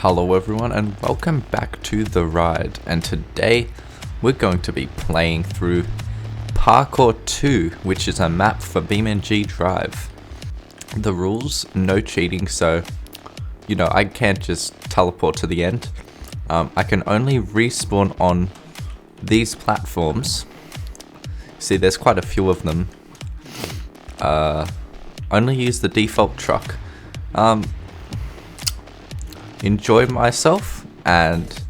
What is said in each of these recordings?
Hello everyone and welcome back to The Ride, and today we're going to be playing through Parkour 2, which is a map for BeamNG.drive. The rules, no cheating, so I can't just teleport to the end. I can only respawn on these platforms. See, there's quite a few of them. Only use the default truck. Enjoy myself and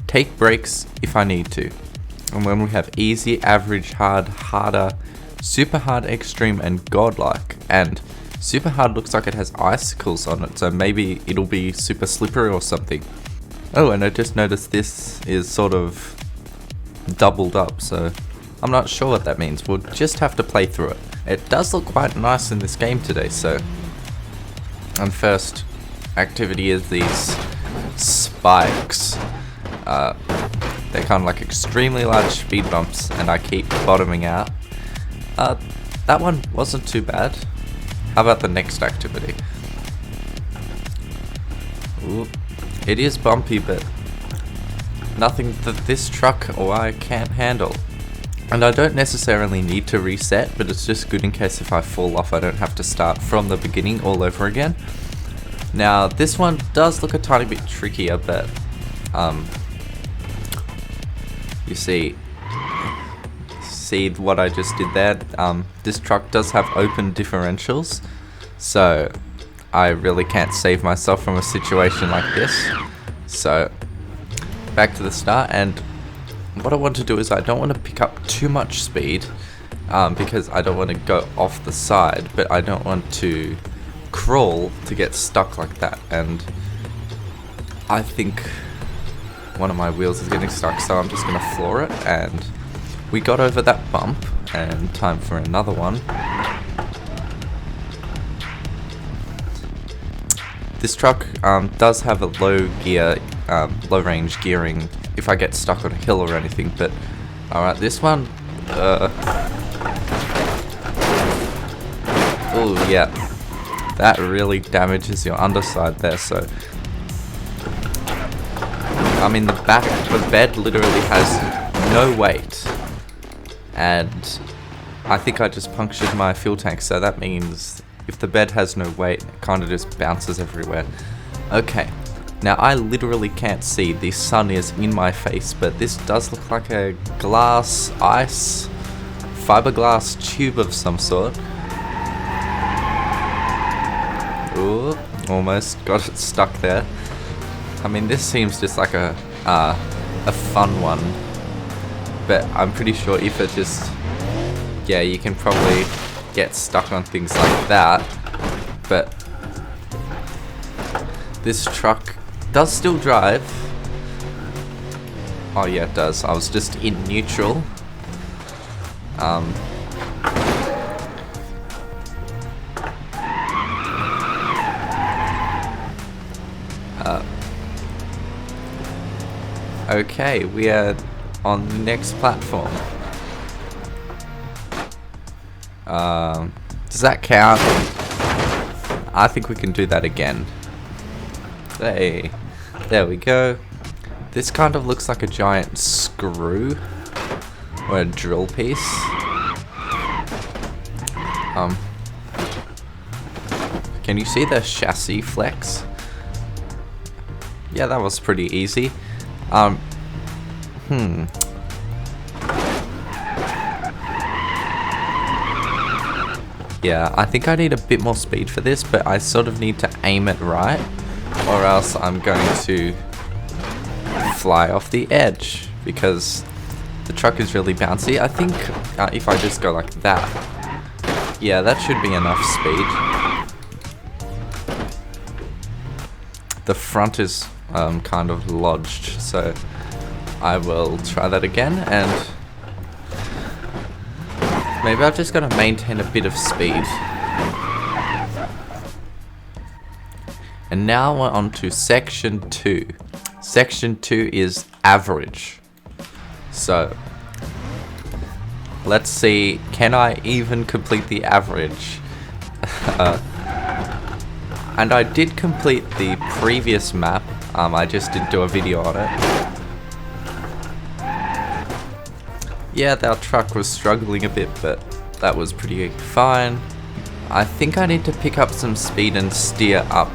take breaks if I need to. And when we have easy, average, hard, harder, super hard, extreme, and godlike. And super hard looks like it has icicles on it, so maybe it'll be super slippery or something. Oh, and I just noticed this is sort of doubled up, so I'm not sure what that means. We'll just have to play through it. It does look quite nice in this game today, so. And first activity is these spikes. They're kind of like extremely large speed bumps, and I keep bottoming out. That one wasn't too bad. How about the next activity? Ooh, it is bumpy, but nothing that this truck or I can't handle. And I don't necessarily need to reset, but it's just good in case if I fall off I don't have to start from the beginning all over again. Now this one does look a tiny bit trickier, but you see what I just did there. This truck does have open differentials, so I really can't save myself from a situation like this. So back to the start, and what I want to do is I don't want to pick up too much speed because I don't want to go off the side, but I don't want to crawl to get stuck like that. And I think one of my wheels is getting stuck, so I'm just going to floor it. And we got over that bump, and time for another one. This truck does have a low range gearing if I get stuck on a hill or anything, but alright, this one, oh yeah, that really damages your underside there. So I mean, the bed literally has no weight, and I think I just punctured my fuel tank, so that means if the bed has no weight, it kind of just bounces everywhere. Okay, now I literally can't see, the sun is in my face, but this does look like a glass ice fiberglass tube of some sort. Ooh, almost got it stuck there. I mean, this seems just like a fun one, but I'm pretty sure if it just, yeah, you can probably get stuck on things like that. But this truck does still drive. Oh yeah, it does. I was just in neutral. Okay, we are on the next platform. Does that count? I think we can do that again. Hey, there we go. This kind of looks like a giant screw or a drill piece. Can you see the chassis flex? Yeah, that was pretty easy. Yeah, I think I need a bit more speed for this, but I sort of need to aim it right, or else I'm going to fly off the edge, because the truck is really bouncy. I think if I just go like that, yeah, that should be enough speed. The front is kind of lodged, so I will try that again, and maybe I've just got to maintain a bit of speed. And now we're on to section 2. Section 2 is average. So let's see, can I even complete the average? And I did complete the previous map, I just didn't do a video on it. Yeah, our truck was struggling a bit, but that was pretty fine. I think I need to pick up some speed and steer up.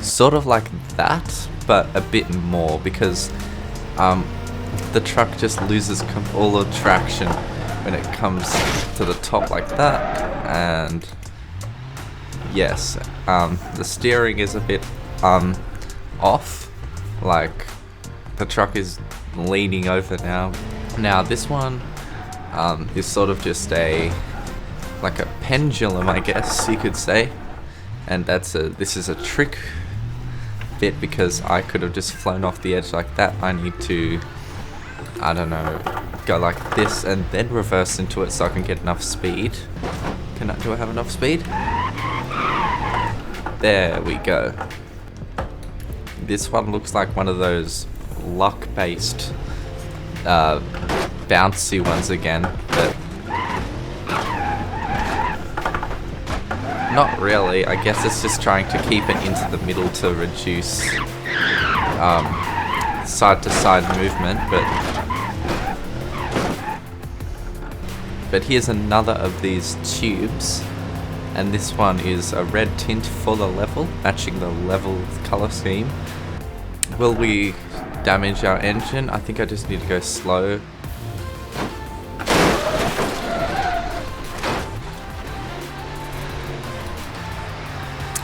Sort of like that, but a bit more, because the truck just loses all the traction when it comes to the top like that. And yes, the steering is a bit off, like the truck is leaning over now. Now this one is sort of just like a pendulum, I guess you could say, and this is a trick bit, because I could have just flown off the edge like that. I need to, I don't know, go like this and then reverse into it so I can get enough speed. Do I have enough speed? There we go. This one looks like one of those luck-based bouncy ones again, but not really. I guess it's just trying to keep it into the middle to reduce side-to-side movement, but here's another of these tubes, and this one is a red tint for the level, matching the level color scheme. Will we damage our engine? I think I just need to go slow.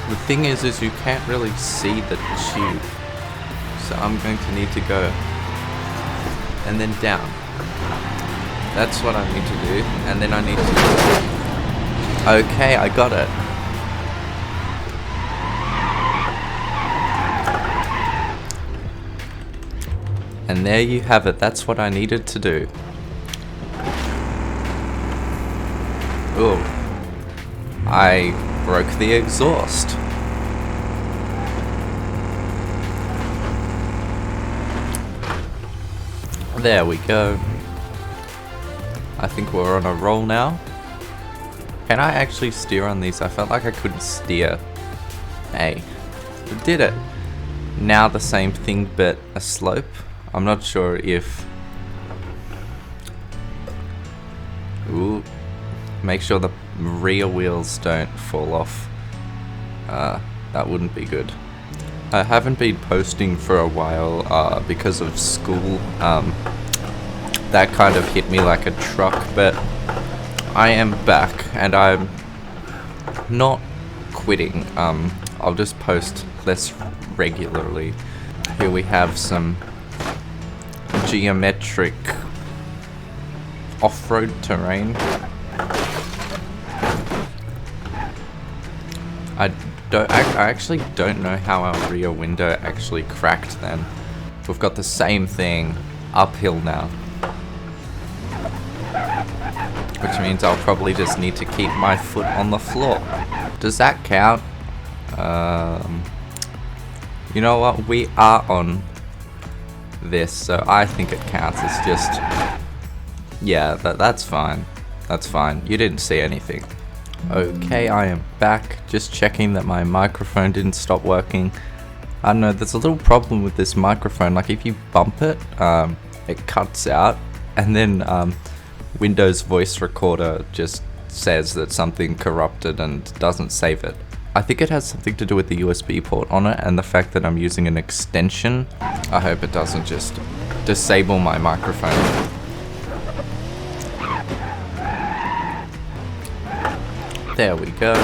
The thing is you can't really see the tube, so I'm going to need to go and then down. That's what I need to do, and then I need to... Okay, I got it. And there you have it, that's what I needed to do. Ooh. I broke the exhaust. There we go. I think we're on a roll now. Can I actually steer on these? I felt like I couldn't steer. Hey, we did it. Now the same thing, but a slope. I'm not sure if... Ooh. Make sure the rear wheels don't fall off. That wouldn't be good. I haven't been posting for a while because of school. That kind of hit me like a truck, but I am back and I'm not quitting. I'll just post less regularly. Here we have some geometric off-road terrain. I actually don't know how our rear window actually cracked then. We've got the same thing uphill now. Which means I'll probably just need to keep my foot on the floor. Does that count? You know what? We are on this, so I think it counts. It's just... Yeah, that's fine. That's fine. You didn't see anything. Okay, I am back. Just checking that my microphone didn't stop working. I don't know, there's a little problem with this microphone. Like if you bump it, it cuts out, and then Windows voice recorder just says that something corrupted and doesn't save it. I think it has something to do with the USB port on it and the fact that I'm using an extension. I hope it doesn't just disable my microphone. There we go.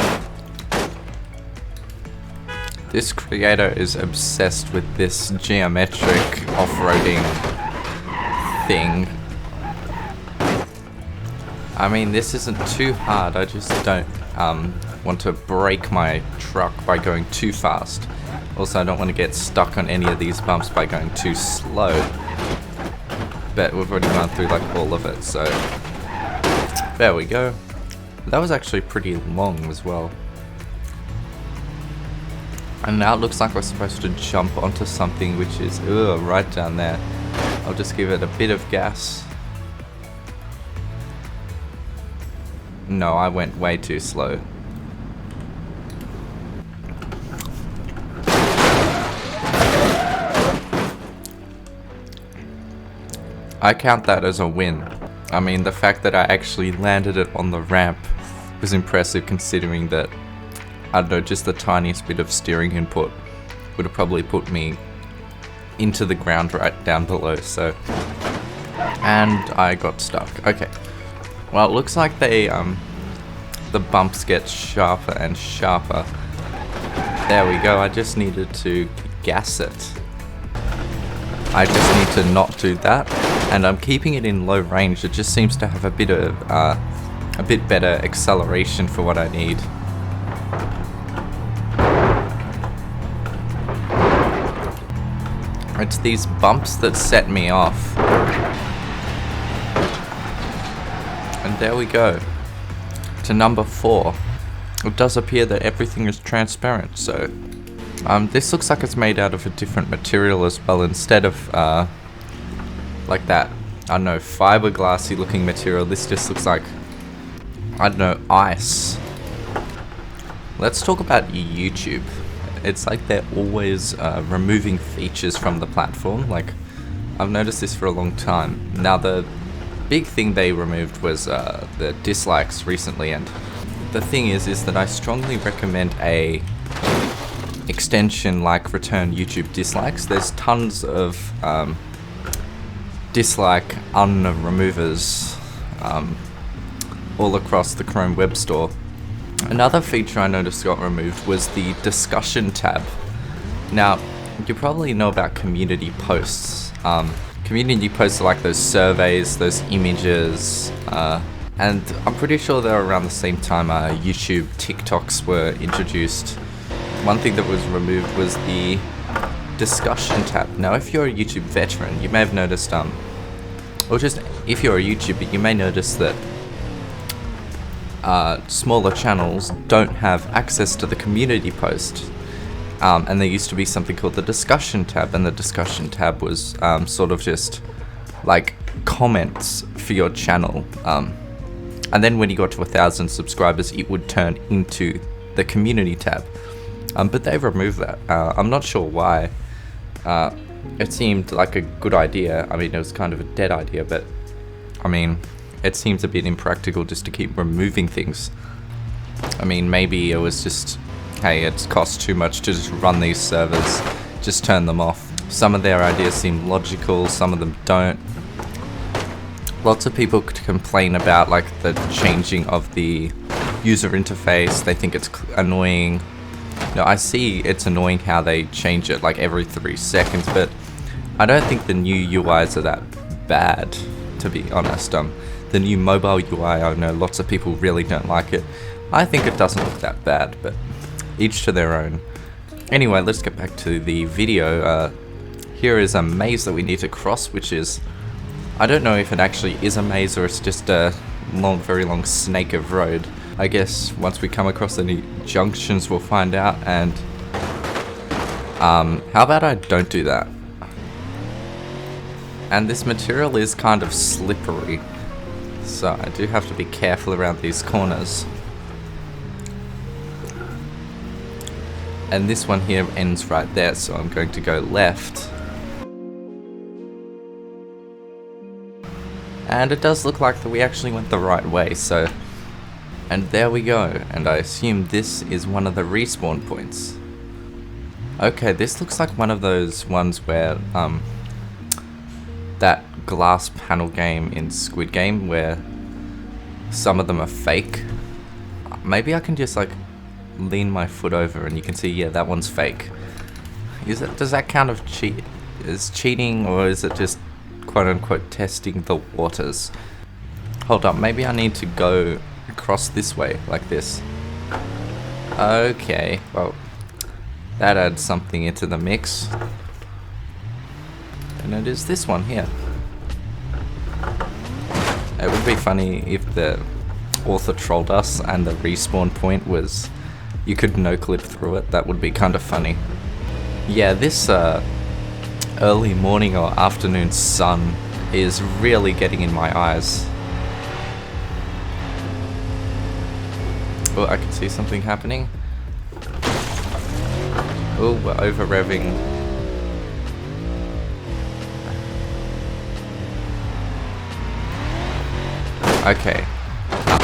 This creator is obsessed with this geometric off-roading thing. I mean, this isn't too hard, I just don't want to break my truck by going too fast. Also, I don't want to get stuck on any of these bumps by going too slow. But we've already gone through like all of it, so... There we go. That was actually pretty long as well. And now it looks like we're supposed to jump onto something which is right down there. I'll just give it a bit of gas. No, I went way too slow. I count that as a win. I mean, the fact that I actually landed it on the ramp was impressive, considering that, I don't know, just the tiniest bit of steering input would have probably put me into the ground right down below, so... And I got stuck. Okay. Well, it looks like they, the bumps get sharper and sharper. There we go, I just needed to gas it. I just need to not do that, and I'm keeping it in low range. It just seems to have a bit better acceleration for what I need. It's these bumps that set me off. And there we go. To number 4. It does appear that everything is transparent, so... this looks like it's made out of a different material as well, instead of, like that, I don't know, fiberglassy looking material. This just looks like, I don't know, ice. Let's talk about YouTube. It's like they're always removing features from the platform. Like, I've noticed this for a long time. Now, the big thing they removed was the dislikes recently, and the thing is that I strongly recommend a extension like return YouTube dislikes. There's tons of dislike unremovers all across the Chrome Web Store. Another feature I noticed got removed was the discussion tab. Now, you probably know about community posts. Community posts are like those surveys, those images, and I'm pretty sure they were around the same time YouTube TikToks were introduced. One thing that was removed was the discussion tab. Now, if you're a YouTube veteran, you may have noticed, or just if you're a YouTuber, you may notice that smaller channels don't have access to the community post. And there used to be something called the discussion tab, and the discussion tab was sort of just like comments for your channel. And then when you got to 1,000 subscribers, it would turn into the community tab. But they've removed that. I'm not sure why. It seemed like a good idea. I mean, it was kind of a dead idea, but I mean, it seems a bit impractical just to keep removing things. I mean, maybe it was just, hey, it costs too much to just run these servers, just turn them off. Some of their ideas seem logical, some of them don't. Lots of people complain about like the changing of the user interface. They think it's annoying. No, I see it's annoying how they change it like every 3 seconds, but I don't think the new UIs are that bad, to be honest. The new mobile UI, I know lots of people really don't like it. I think it doesn't look that bad, but each to their own. Anyway, let's get back to the video. Here is a maze that we need to cross, which is, I don't know if it actually is a maze or it's just a long, very long snake of road. I guess once we come across any junctions we'll find out, and how about I don't do that? And this material is kind of slippery, so I do have to be careful around these corners. And this one here ends right there, so I'm going to go left. And it does look like that we actually went the right way, so... And there we go, and I assume this is one of the respawn points. Okay, this looks like one of those ones where, that glass panel game in Squid Game where some of them are fake. Maybe I can just like lean my foot over and you can see, yeah, that one's fake. Does that count of as cheating, or is it just quote unquote testing the waters? Hold up, maybe I need to go across this way, like this. Okay, well, that adds something into the mix. And it is this one here. It would be funny if the author trolled us and the respawn point was you could no-clip through it. That would be kind of funny. Yeah, this early morning or afternoon sun is really getting in my eyes. Oh, I can see something happening. Oh, we're over-revving. Okay,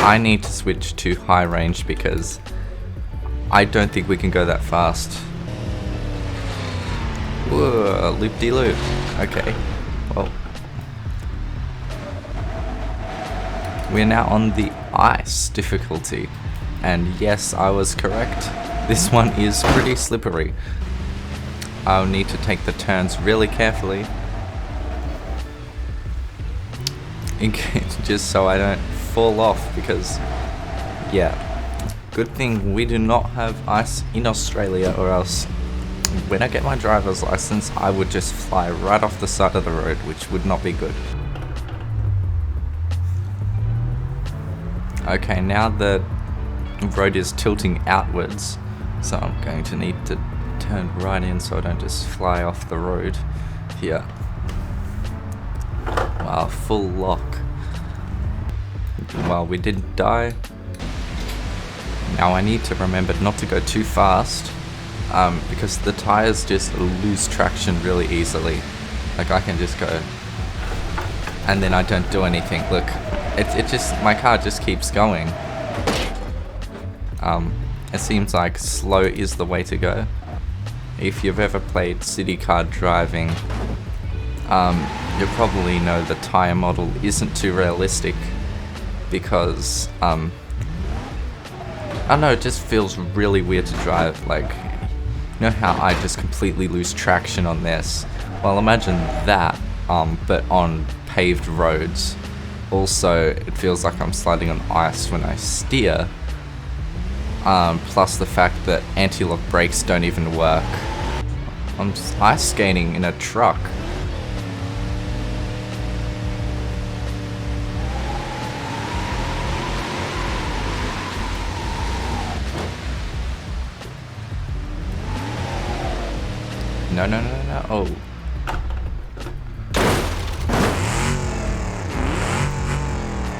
I need to switch to high range because I don't think we can go that fast. Whoa, loop-de-loop. Okay, well. We're now on the ice difficulty. And yes, I was correct. This one is pretty slippery. I'll need to take the turns really carefully. Just so I don't fall off because, yeah. Good thing we do not have ice in Australia, or else when I get my driver's license, I would just fly right off the side of the road, which would not be good. Okay, now the road is tilting outwards, so I'm going to need to turn right in so I don't just fly off the road here. Wow, full lock. Well, we didn't die. Now I need to remember not to go too fast, because the tires just lose traction really easily. Like I can just go, and then I don't do anything. Look, it just, my car just keeps going. It seems like slow is the way to go. If you've ever played city car driving, you'll probably know the tire model isn't too realistic because, I don't know, it just feels really weird to drive. Like, you know how I just completely lose traction on this? Well, imagine that, but on paved roads. Also, it feels like I'm sliding on ice when I steer. Plus the fact that anti-lock brakes don't even work. I'm just ice skating in a truck. No, no, no, no, oh.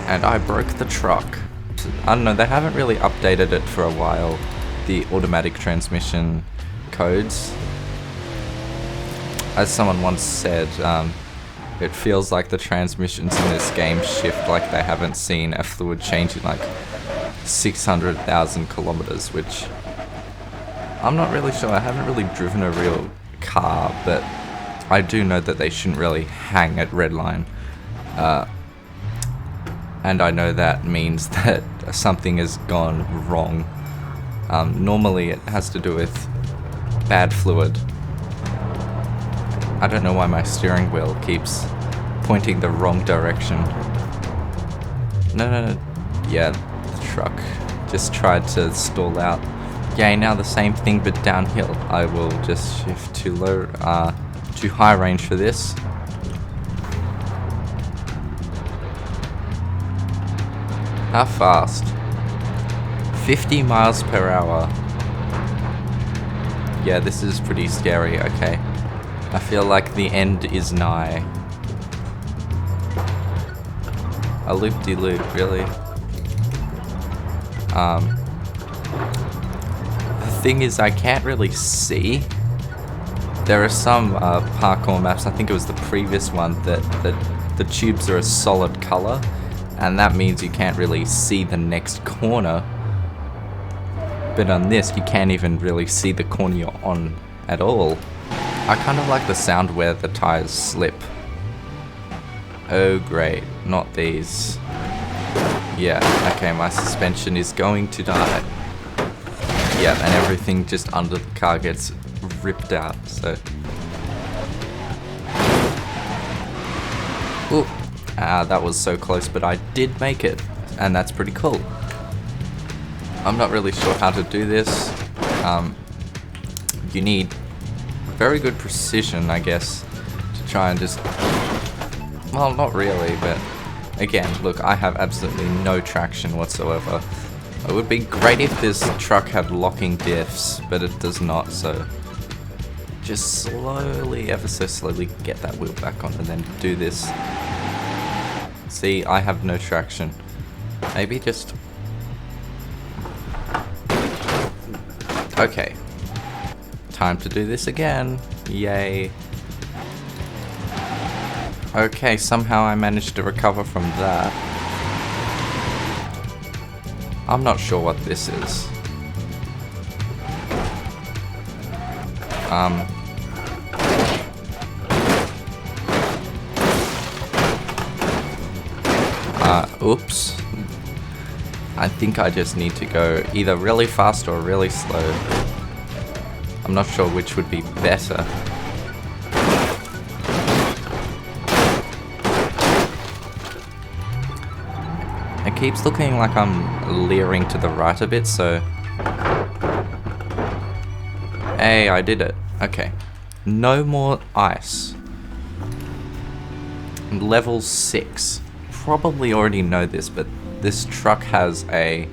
And I broke the truck. I don't know, they haven't really updated it for a while, the automatic transmission codes. As someone once said, it feels like the transmissions in this game shift like they haven't seen a fluid change in like 600,000 kilometers, which I'm not really sure. I haven't really driven a real car, but I do know that they shouldn't really hang at redline. And I know that means that something has gone wrong. Normally it has to do with bad fluid. I don't know why my steering wheel keeps pointing the wrong direction. No, no, no. Yeah, the truck just tried to stall out. Yay, now the same thing but downhill. I will just shift to low, to high range for this. How fast? 50 miles per hour. Yeah, this is pretty scary, okay. I feel like the end is nigh. A loop-de-loop, really. The thing is, I can't really see. There are some parkour maps, I think it was the previous one, that the tubes are a solid color, and that means you can't really see the next corner. But on this, you can't even really see the corner you're on at all. I kind of like the sound where the tires slip. Oh great, not these. Yeah, okay, my suspension is going to die. Yeah, and everything just under the car gets ripped out, so. Ooh, that was so close, but I did make it, and that's pretty cool. I'm not really sure how to do this. You need very good precision, I guess, to try and just, well, not really, but again, look, I have absolutely no traction whatsoever. It would be great if this truck had locking diffs, but it does not, so just slowly, ever so slowly get that wheel back on and then do this. See, I have no traction. Maybe just... Okay. Time to do this again. Yay. Okay, somehow I managed to recover from that. I'm not sure what this is. Oops. I think I just need to go either really fast or really slow. I'm not sure which would be better. It keeps looking like I'm leering to the right a bit, so... Hey, I did it. Okay. No more ice. Level 6. Probably already know this, but this truck has a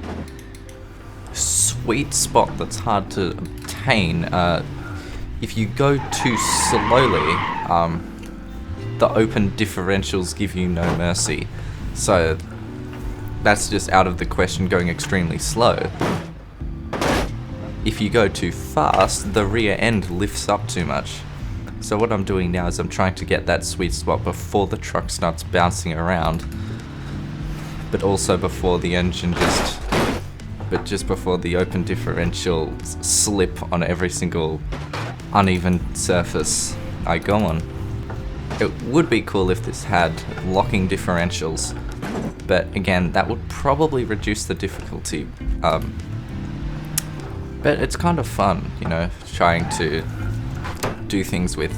sweet spot that's hard to obtain. If you go too slowly, the open differentials give you no mercy. So that's just out of the question going extremely slow. If you go too fast, the rear end lifts up too much. So what I'm doing now is I'm trying to get that sweet spot before the truck starts bouncing around, but also before the engine just before the open differentials slip on every single uneven surface I go on. It would be cool if this had locking differentials, but again, that would probably reduce the difficulty. But it's kind of fun, you know, trying to do things with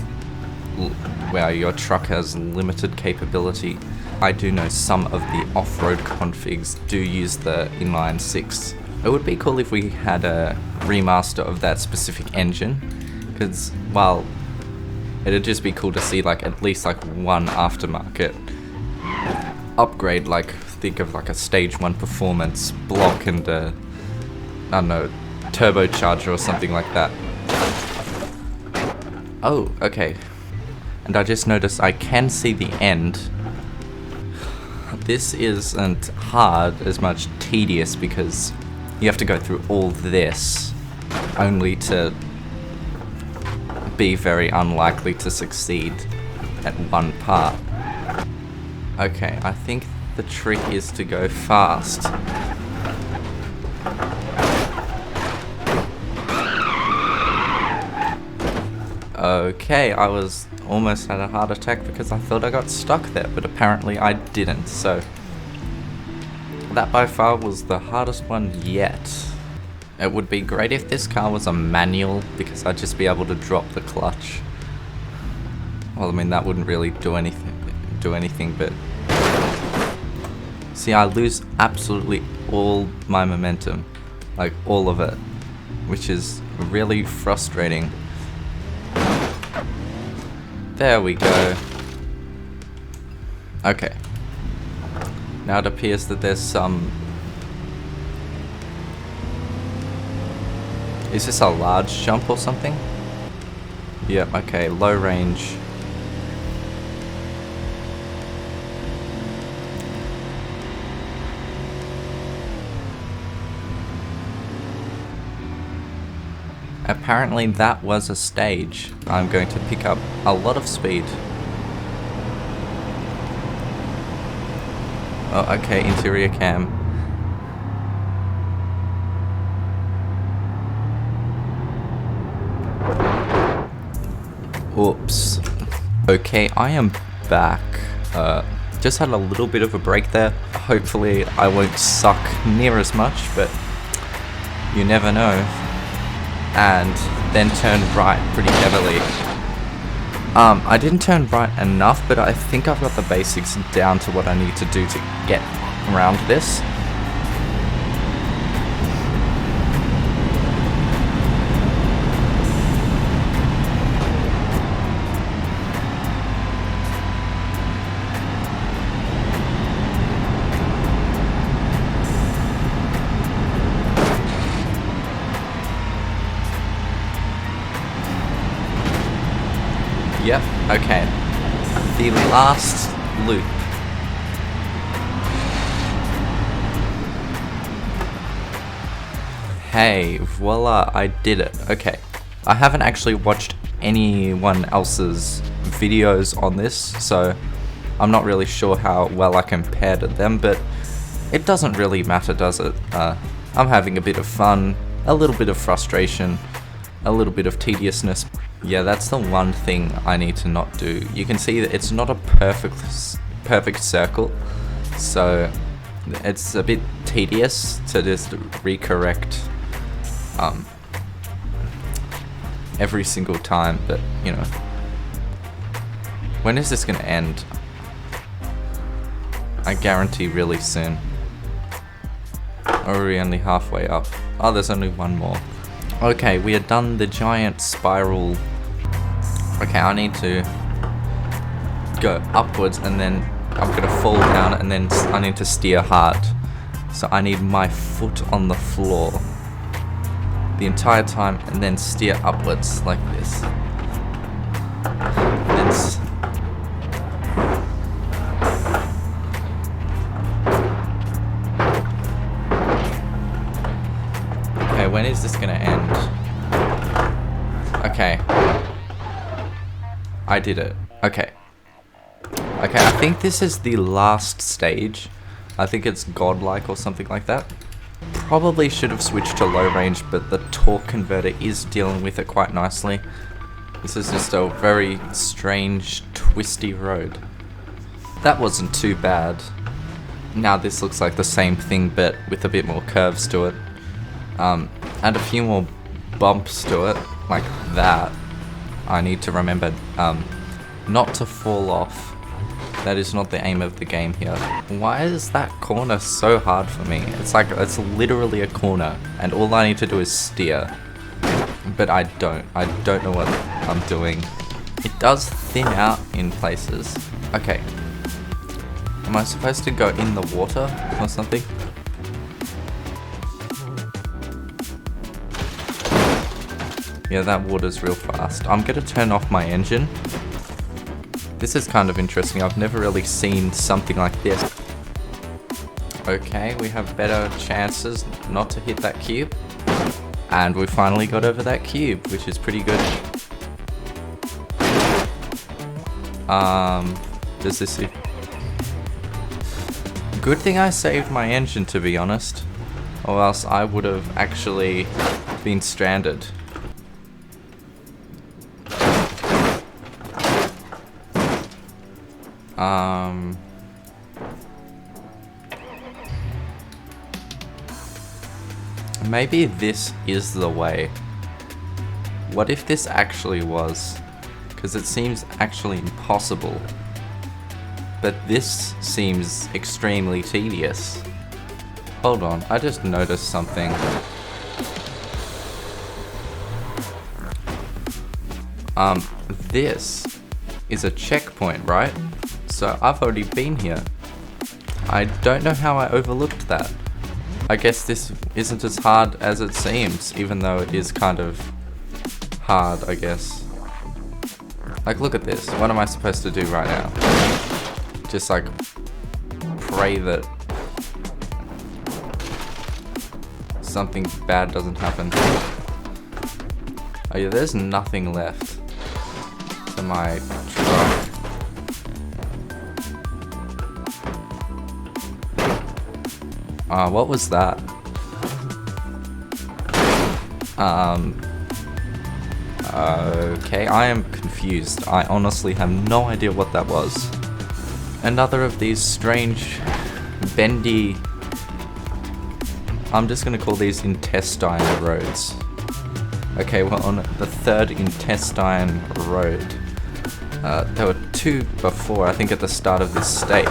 where your truck has limited capability. I do know some of the off-road configs do use the inline 6. It would be cool if we had a remaster of that specific engine, because, well, it'd just be cool to see like at least like one aftermarket upgrade, like think of like a stage 1 performance block and a, I don't know, turbocharger or something like that. Oh, okay. And I just noticed I can see the end. This isn't hard as much tedious because you have to go through all this only to be very unlikely to succeed at one part. Okay, I think the trick is to go fast. Okay, I was almost had a heart attack because I thought I got stuck there, but apparently I didn't, so that by far was the hardest one yet. It would be great if this car was a manual, because I'd just be able to drop the clutch. Well, I mean, that wouldn't really do anything, but... See, I lose absolutely all my momentum, like all of it, which is really frustrating. There we go. Okay. Now it appears that there's some... Is this a large jump or something? Yep, okay, low range. Apparently that was a stage. I'm going to pick up a lot of speed. Oh, okay, interior cam. Oops. Okay, I am back. Just had a little bit of a break there. Hopefully I won't suck near as much, but you never know. And then turn right pretty heavily. I didn't turn right enough, but I think I've got the basics down to what I need to do to get around this. Yep, okay. The last loop. Hey, voila, I did it. Okay. I haven't actually watched anyone else's videos on this, so I'm not really sure how well I compare to them, but it doesn't really matter, does it? I'm having a bit of fun, a little bit of frustration, a little bit of tediousness. Yeah, that's the one thing I need to not do. You can see that it's not a perfect circle, so it's a bit tedious to just recorrect every single time, but you know. When is this gonna end? I guarantee really soon. Or are we only halfway up? Oh, there's only one more. Okay, we are done the giant spiral. Okay, I need to go upwards and then I'm gonna fall down and then I need to steer hard. So I need my foot on the floor the entire time and then steer upwards like this. And then okay, when is this gonna end? Okay. I did it. Okay. Okay, I think this is the last stage. I think it's godlike or something like that. Probably should have switched to low range, but the torque converter is dealing with it quite nicely. This is just a very strange, twisty road. That wasn't too bad. Now this looks like the same thing, but with a bit more curves to it. And a few more bumps to it, like that. I need to remember not to fall off. That is not the aim of the game here. Why is that corner so hard for me? It's like, it's literally a corner, and all I need to do is steer. But I don't know what I'm doing. It does thin out in places. Okay. Am I supposed to go in the water or something? Yeah, that water's real fast. I'm gonna turn off my engine. This is kind of interesting. I've never really seen something like this. Okay, we have better chances not to hit that cube. And we finally got over that cube, which is pretty good. Does this... Good thing I saved my engine, to be honest. Or else I would have actually been stranded. Maybe this is the way. What if this actually was? Because it seems actually impossible. But this seems extremely tedious. Hold on, I just noticed something. This is a checkpoint, right? So I've already been here. I don't know how I overlooked that. I guess this isn't as hard as it seems, even though it is kind of hard, I guess. Like, look at this. What am I supposed to do right now? Just like pray that something bad doesn't happen. Oh yeah, there's nothing left to my truck. What was that? Okay, I am confused. I honestly have no idea what that was. Another of these strange, bendy... I'm just gonna call these intestine roads. Okay, we're on the third intestine road. There were two before, I think at the start of this stage.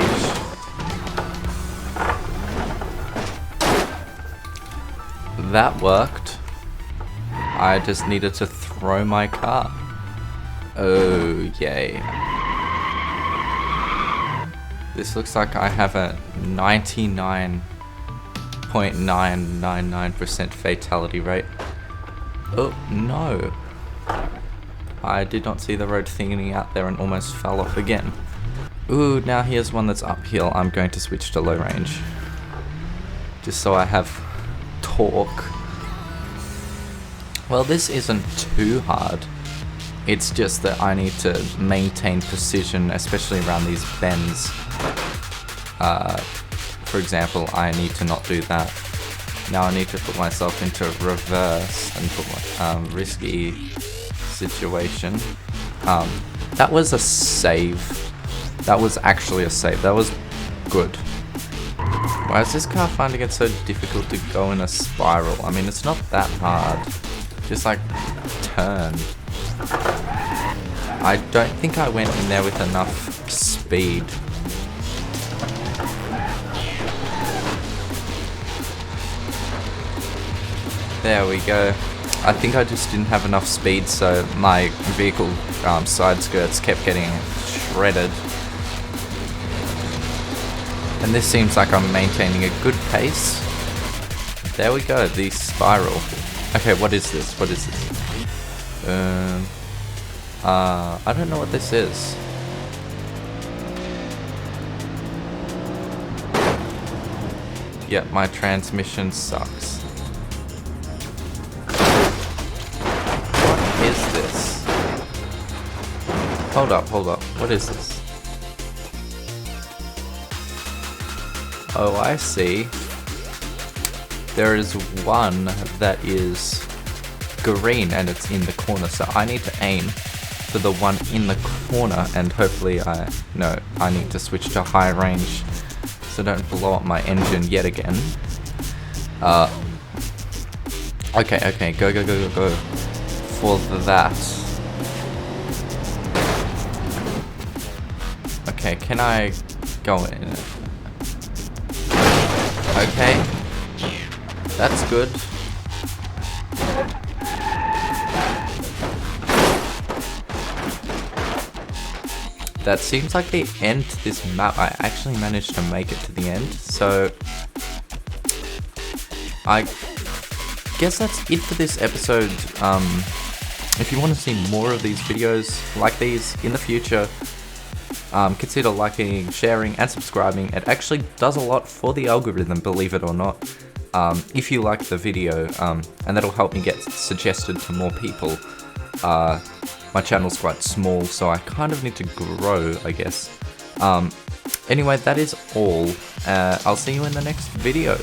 That worked. I just needed to throw my car. Oh, yay. This looks like I have a 99.999% fatality rate. Oh, no. I did not see the road thinning out there and almost fell off again. Ooh, now here's one that's uphill. I'm going to switch to low range. Just so I have torque. Well, this isn't too hard. It's just that I need to maintain precision, especially around these bends, For example, I need to not do that. Now I need to put myself into reverse and put my risky situation. That was a save. That was actually a save. That was good. Why is this car finding it so difficult to go in a spiral? I mean, it's not that hard. Just like turn. I don't think I went in there with enough speed. There we go. I think I just didn't have enough speed, so my vehicle side skirts kept getting shredded. And this seems like I'm maintaining a good pace. There we go, the spiral. Okay, what is this? What is this? I don't know what this is. Yeah, my transmission sucks. What is this? Hold up, hold up. What is this? Oh, I see. There is one that is green and it's in the corner, so I need to aim for the one in the corner, and hopefully I need to switch to high range so don't blow up my engine yet again. Okay, go for that. Okay, can I go in? Okay, that's good. That seems like the end to this map. I actually managed to make it to the end, so I guess that's it for this episode. If you want to see more of these videos like these in the future, consider liking, sharing, and subscribing. It actually does a lot for the algorithm, believe it or not. If you like the video, and that'll help me get suggested to more people. My channel's quite small, so I kind of need to grow, I guess. Anyway, that is all. I'll see you in the next video.